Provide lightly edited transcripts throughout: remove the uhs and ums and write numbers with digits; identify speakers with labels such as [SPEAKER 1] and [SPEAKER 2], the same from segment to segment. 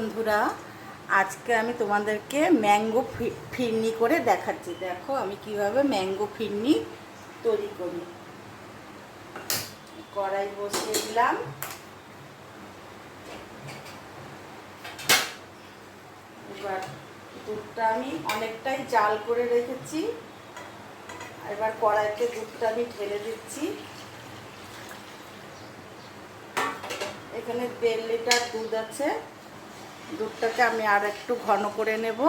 [SPEAKER 1] বন্ধুরা, আজকে আমি তোমাদেরকে ম্যাঙ্গো ফিরনি করে দেখাচ্ছি। দেখো আমি কিভাবে ম্যাঙ্গো ফিরনি তৈরি করি। কড়াই বসিয়ে দিলাম। এবার দুধটা আমি অনেকটাই জাল করে রেখেছি। এবার কড়াইতে দুধটা আমি ঢেলে দিচ্ছি। এখানে 1.5 লিটার দুধ আছে। দুধটাকে আমি আর একটু ঘন করে নেব,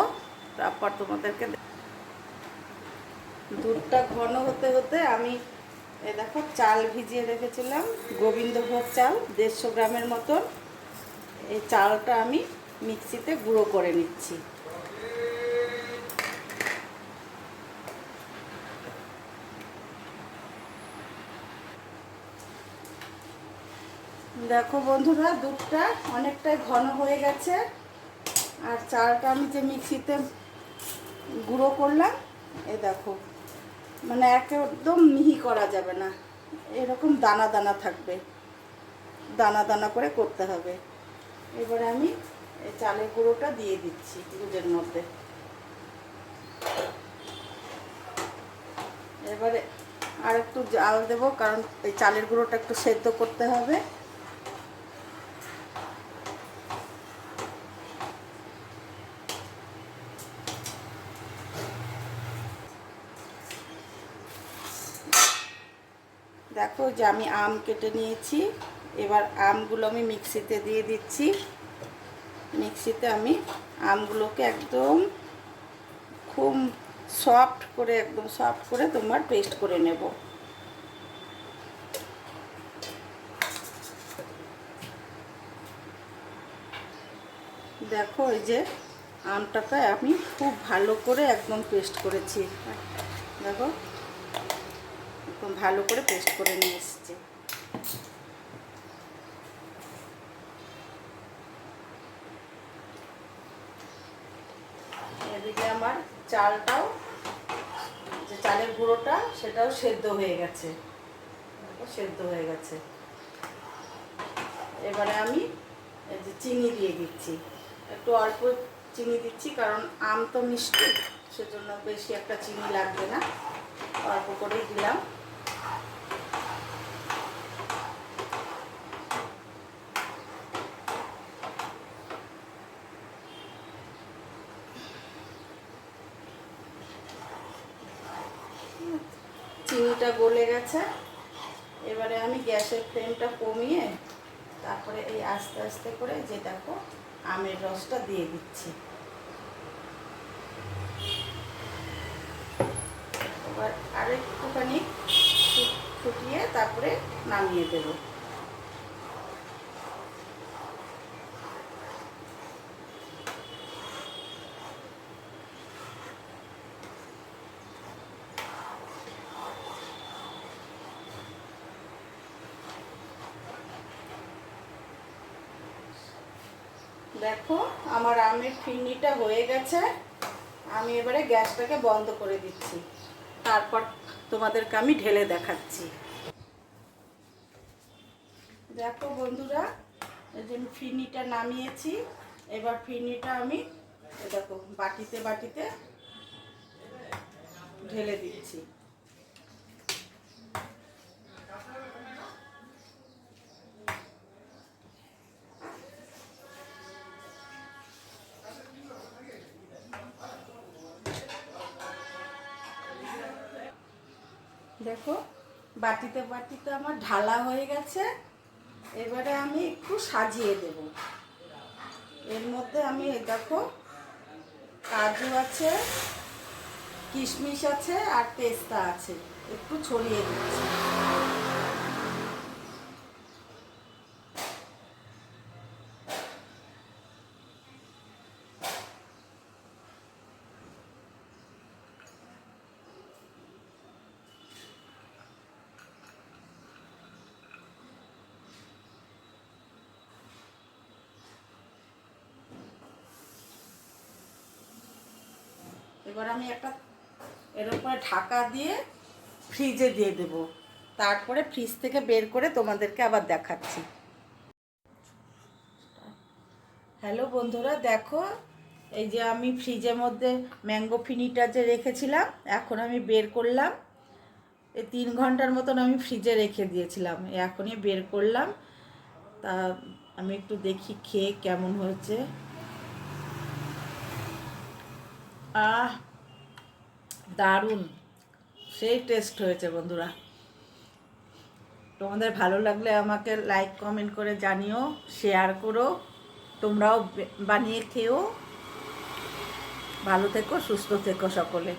[SPEAKER 1] তারপর তোমাদেরকে। দুধটা ঘন হতে হতে আমি দেখো চাল ভিজিয়ে রেখেছিলাম, গোবিন্দভোগ চাল 150 গ্রামের মতন। এই চালটা আমি মিক্সিতে গুঁড়ো করে নিচ্ছি। দেখো বন্ধুরা, দুধটা অনেকটাই ঘন হয়ে গেছে। আর চালটা আমি যে মিক্সিতে গুঁড়ো করলাম, দেখো মানে একদম মিহি করা যাবে না, এরকম দানা দানা থাকবে, দানা দানা করে করতে হবে। এবারে আমি এই চালের গুঁড়োটা দিয়ে দিচ্ছি দুধের মধ্যে। এবারে আর একটু জাল দেবো, কারণ এই চালের গুঁড়োটা একটু সেদ্ধ করতে হবে। দেখো যে আমি আম কেটে নিয়েছি। এবার আমগুলো আমি মিক্সিতে দিয়ে দিচ্ছি। মিক্সিতে আমি আমগুলোকে একদম খুব সফট করে, একদম সফট করে তোমার পেস্ট করে নেব। দেখো এই যে আমটাকে আমি খুব ভালো করে একদম পেস্ট করেছি। দেখো একদম ভালো করে পেস্ট করে নিয়ে এসেছি। এদিকে আমার চালটাও, যে চালের গুঁড়োটা, সেটাও সেদ্ধ হয়ে গেছে, সেদ্ধ হয়ে গেছে। এবারে আমি এই যে চিনি দিয়ে দিচ্ছি, একটু অল্প চিনি দিচ্ছি, কারণ আম তো মিষ্টি, সেজন্য বেশি একটা চিনি লাগবে না, অল্প করেই দিলাম। চিনিটা গলে গেছে। এবারে আমি গ্যাসের ফ্লেমটা কমিয়ে তারপরে এই আস্তে আস্তে করে যে দেখো আমের রসটা দিয়ে দিচ্ছি। এবার আরেকটুখানি ফুটিয়ে তারপরে নামিয়ে দেব। দেখো আমার আমের ফিরনিটা হয়ে গেছে। আমি এবারে গ্যাসটাকে বন্ধ করে দিচ্ছি, তারপর তোমাদেরকে আমি ঢেলে দেখাচ্ছি। দেখো বন্ধুরা, এই যে আমি ফিরনিটা নামিয়েছি। এবার ফিরনিটা আমি দেখো বাটিতে বাটিতে ঢেলে দিচ্ছি। দেখো বাটিতে বাটিতে আমার ঢালা হয়ে গেছে। এবারে আমি একটু সাজিয়ে দেব। এর মধ্যে আমি দেখো কাজু আছে, কিশমিশ আছে, আর পেস্তা আছে, একটু ছড়িয়ে দিচ্ছি। এবার আমি এর উপরে ঢাকা দিয়ে ফ্রিজে দিয়ে দেব, তারপরে ফ্রিজ থেকে বের করে তোমাদেরকে আবার দেখাচ্ছি। হ্যালো বন্ধুরা, দেখো এই যে আমি ফ্রিজের মধ্যে ম্যাঙ্গো ফিনিটা যে রেখেছিলাম, এখন আমি বের করলাম। এই 3 ঘন্টার মতন আমি ফ্রিজে রেখে দিয়েছিলাম, এখনই বের করলাম। তা আমি একটু দেখি খেয়ে কেমন হয়েছে। আহ, দারুণ, সেই টেস্ট হয়েছে বন্ধুরা। তোমাদের ভালো লাগলে আমাকে লাইক কমেন্ট করে জানিও, শেয়ার করো। তোমরাও বানিয়ে খেও। ভালো থেকো, সুস্থ থেকো সকলে।